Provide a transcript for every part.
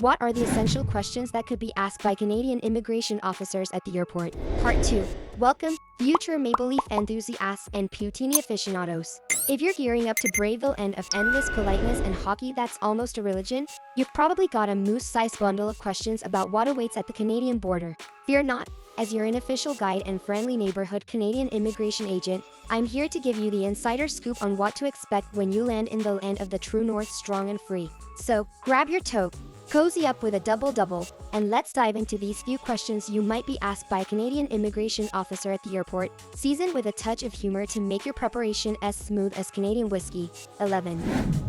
What are the essential questions that could be asked by Canadian immigration officers at the airport? Part 2. Welcome, future Maple Leaf enthusiasts and poutine aficionados. If you're gearing up to brave the end of endless politeness and hockey that's almost a religion, you've probably got a moose-sized bundle of questions about what awaits at the Canadian border. Fear not, as your unofficial guide and friendly neighborhood Canadian immigration agent, I'm here to give you the insider scoop on what to expect when you land in the land of the true north strong and free. So, grab your tote, cozy up with a double-double, and let's dive into these few questions you might be asked by a Canadian immigration officer at the airport, seasoned with a touch of humor to make your preparation as smooth as Canadian whiskey. 11.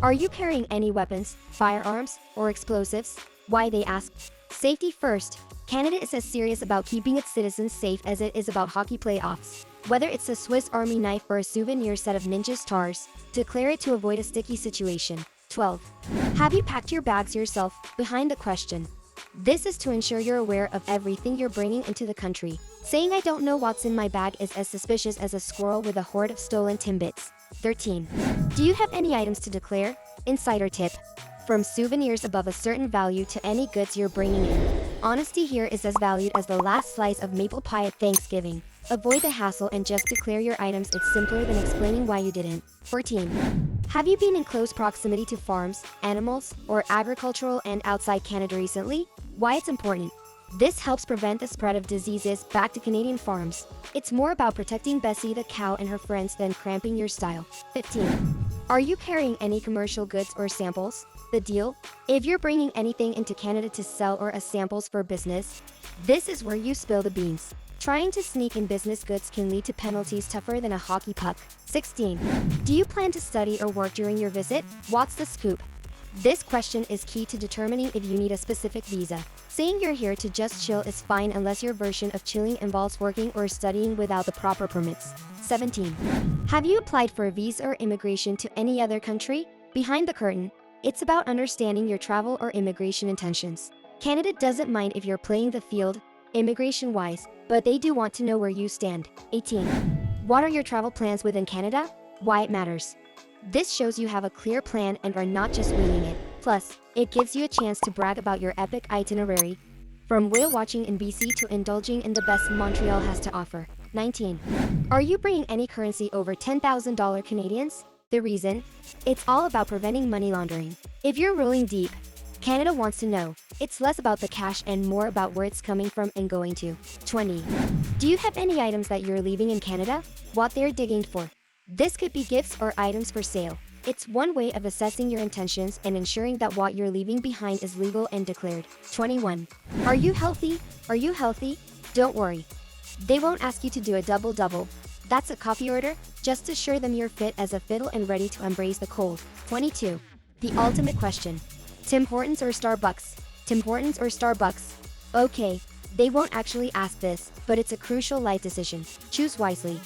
Are you carrying any weapons, firearms, or explosives? Why, they ask. Safety first. Canada is as serious about keeping its citizens safe as it is about hockey playoffs. Whether it's a Swiss Army knife or a souvenir set of ninja stars, declare it to avoid a sticky situation. 12. Have you packed your bags yourself? Behind the question. This is to ensure you're aware of everything you're bringing into the country. Saying I don't know what's in my bag is as suspicious as a squirrel with a hoard of stolen Timbits. 13. Do you have any items to declare? Insider tip. From souvenirs above a certain value to any goods you're bringing in, honesty here is as valued as the last slice of maple pie at Thanksgiving. Avoid the hassle and just declare your items. It's simpler than explaining why you didn't. 14. Have you been in close proximity to farms, animals, or agricultural and outside Canada recently? Why it's important. This helps prevent the spread of diseases back to Canadian farms. It's more about protecting Bessie the cow and her friends than cramping your style. 15. Are you carrying any commercial goods or samples? The deal? If you're bringing anything into Canada to sell or as samples for business, this is where you spill the beans. Trying to sneak in business goods can lead to penalties tougher than a hockey puck. 16. Do you plan to study or work during your visit? What's the scoop? This question is key to determining if you need a specific visa. Saying you're here to just chill is fine unless your version of chilling involves working or studying without the proper permits. 17. Have you applied for a visa or immigration to any other country? Behind the curtain, it's about understanding your travel or immigration intentions. Canada doesn't mind if you're playing the field, immigration-wise, but they do want to know where you stand. 18. What are your travel plans within Canada? Why it matters. This shows you have a clear plan and are not just winging it. Plus, it gives you a chance to brag about your epic itinerary, from whale watching in BC to indulging in the best Montreal has to offer. 19. Are you bringing any currency over $10,000 Canadians? The reason? It's all about preventing money laundering. If you're rolling deep, Canada wants to know. It's less about the cash and more about where it's coming from and going to. 20. Do you have any items that you're leaving in Canada? What they're digging for. This could be gifts or items for sale. It's one way of assessing your intentions and ensuring that what you're leaving behind is legal and declared. 21. Are you healthy? Are you healthy? Don't worry. They won't ask you to do a double-double. That's a coffee order. Just assure them you're fit as a fiddle and ready to embrace the cold. 22. The ultimate question. Tim Hortons or Starbucks? Tim Hortons or Starbucks? Okay, they won't actually ask this, but it's a crucial life decision. Choose wisely.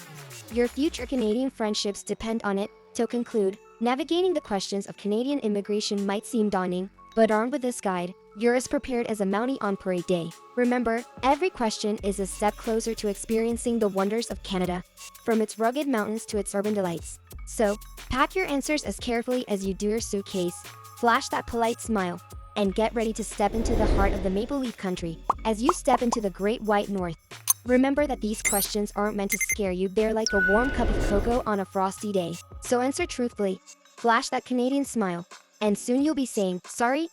Your future Canadian friendships depend on it. To conclude, navigating the questions of Canadian immigration might seem daunting, but armed with this guide, you're as prepared as a Mountie on parade day. Remember, every question is a step closer to experiencing the wonders of Canada, from its rugged mountains to its urban delights. So, pack your answers as carefully as you do your suitcase, flash that polite smile, and get ready to step into the heart of the Maple Leaf country. As you step into the Great White North, remember that these questions aren't meant to scare you. They're like a warm cup of cocoa on a frosty day. So answer truthfully, flash that Canadian smile, and soon you'll be saying, sorry,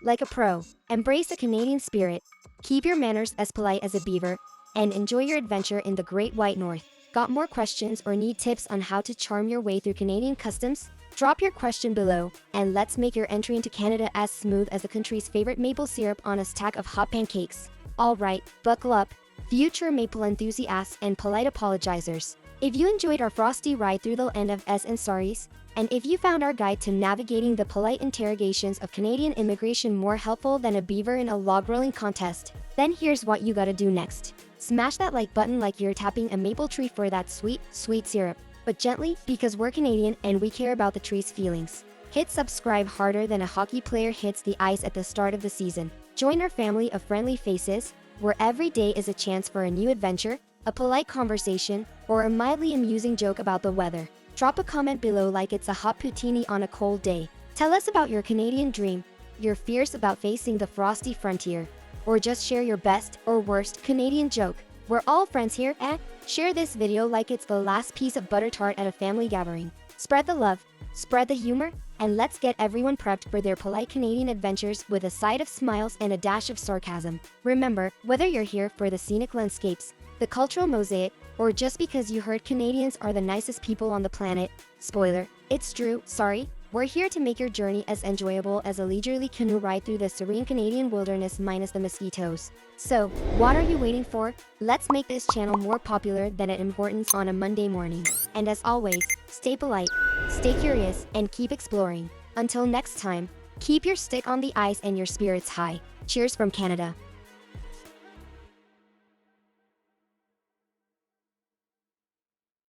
like a pro. Embrace the Canadian spirit, keep your manners as polite as a beaver, and enjoy your adventure in the Great White North. Got more questions or need tips on how to charm your way through Canadian customs? Drop your question below, and let's make your entry into Canada as smooth as the country's favorite maple syrup on a stack of hot pancakes. Alright, buckle up, future maple enthusiasts and polite apologizers. If you enjoyed our frosty ride through the land of S and Saris, and if you found our guide to navigating the polite interrogations of Canadian immigration more helpful than a beaver in a log rolling contest, then here's what you gotta do next. Smash that like button like you're tapping a maple tree for that sweet, sweet syrup. But gently, because we're Canadian and we care about the tree's feelings. Hit subscribe harder than a hockey player hits the ice at the start of the season. Join our family of friendly faces, where every day is a chance for a new adventure, a polite conversation, or a mildly amusing joke about the weather. Drop a comment below like it's a hot poutine on a cold day. Tell us about your Canadian dream, you're fierce about facing the frosty frontier, or just share your best or worst Canadian joke. We're all friends here, eh? Share this video like it's the last piece of butter tart at a family gathering. Spread the love, spread the humor, and let's get everyone prepped for their polite Canadian adventures with a side of smiles and a dash of sarcasm. Remember, whether you're here for the scenic landscapes, the cultural mosaic, or just because you heard Canadians are the nicest people on the planet, spoiler, it's true, sorry, we're here to make your journey as enjoyable as a leisurely canoe ride through the serene Canadian wilderness minus the mosquitoes. So, what are you waiting for? Let's make this channel more popular than its importance on a Monday morning. And as always, stay polite, stay curious, and keep exploring. Until next time, keep your stick on the ice and your spirits high. Cheers from Canada.